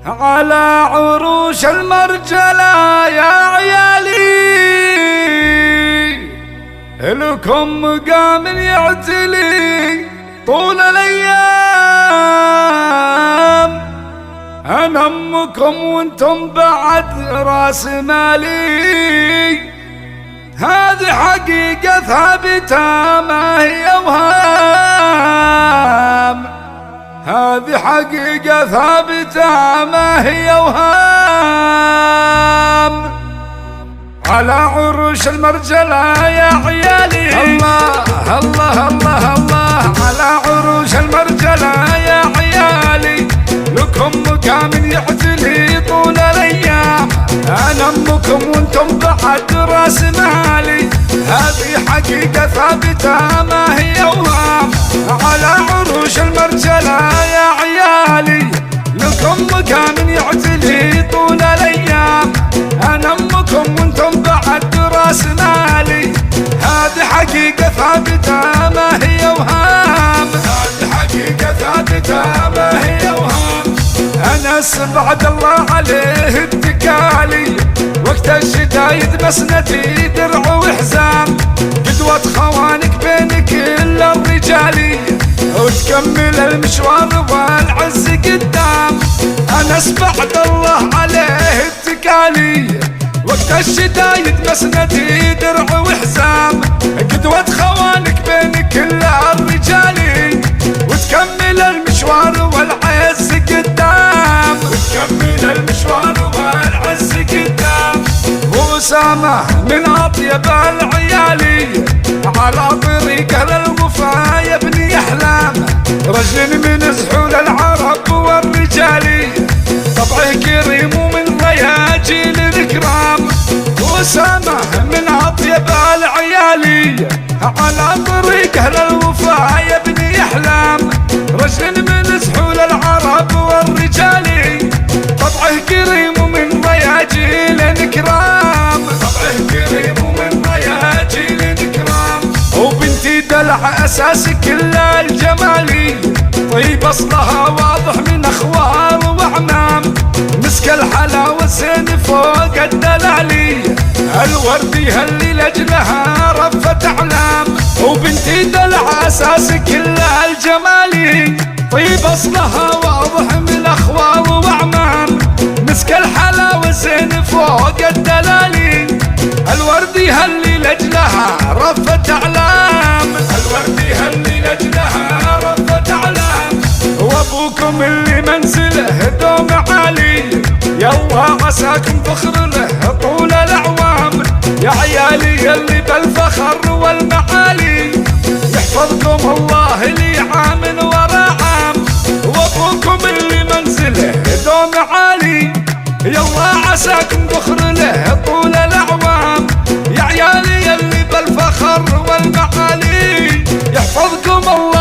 على عروش المرجلة يا عيالي، لكم مقام يعتلي طول الأيام. أنا أمكم وانتم بعد راس مالي، هذه حقيقة ثابتة ما هي أوهام، هذه حقيقة ثابتة ما هي أوهام. على عروش المرجلة يا عيالي، الله الله الله الله، على عروش المرجلة يا عيالي، لكم مقام يعتلي طول الأيام. أنا أمكم وانتم بعد راس مالي، هذه حقيقة ثابتة ما هي أوهام. على عروش المرجلة يا عيالي، لكم مقام يعتلي طول الأيام. أنا أمكم وانتم بعد راس مالي، هذه حقيقة ثابتة ما هي أوهام، هذه حقيقة ثابتة ما هي أوهام. أنس بعد الله عليه اتكالي، وقت الشدايد مسندي درع وحزام، قدوة خوانك بين كل الرجال، وتكمل المشوار والعز قدام. أنس بعد الله عليه اتكالي، وقت الشدايد مسندي درع وحزام، قدوة خوانك بين كل الرجال، وتكمل المشوار والعز قدام، وتكمل المشوار والعز قدام. وأسامة من أطيب العيالي، على طريقه للوفا يبني أحلام، رجل من سحول العرب والرجال، طبعه كريم ومن رياجيل الإكرام. وأسامة من أطيب العيالي، على طريقه للوفا يبني أحلام، رجل من سحول العرب والرجال، طبعه كريم ومن رياجيل الإكرام، طبعه كريم ومن رياجيل الإكرام. وبنتي دلع أساس كل الجمالي، طيب أصلها واضح من أخوال وأعمام، مسك الحلاوة زين فوق الدلالي، الوردي هاللي لأجلها رفت أعلام. وبنتي دلع أساس كل الجمالي، طيب أصلها واضح من أخوال وأعمام، مسك الحلاوة زين فوق الدلالي، الوردي هاللي لأجلها رفت أعلام، الوردي هاللي لأجلها رفت أعلام. وأبوكم اللي منزله دوم عالي، يلا عساكم فخر له طول الأعوام. يا عيالي يلي بالفخر والمعالي، يحفظكم الله لي عام ورا عام. وأبوكم اللي منزله دوم عالي، يلا عساكم فخر له طول الأعوام. يا عيالي يلي بالفخر والمعالي، يحفظكم الله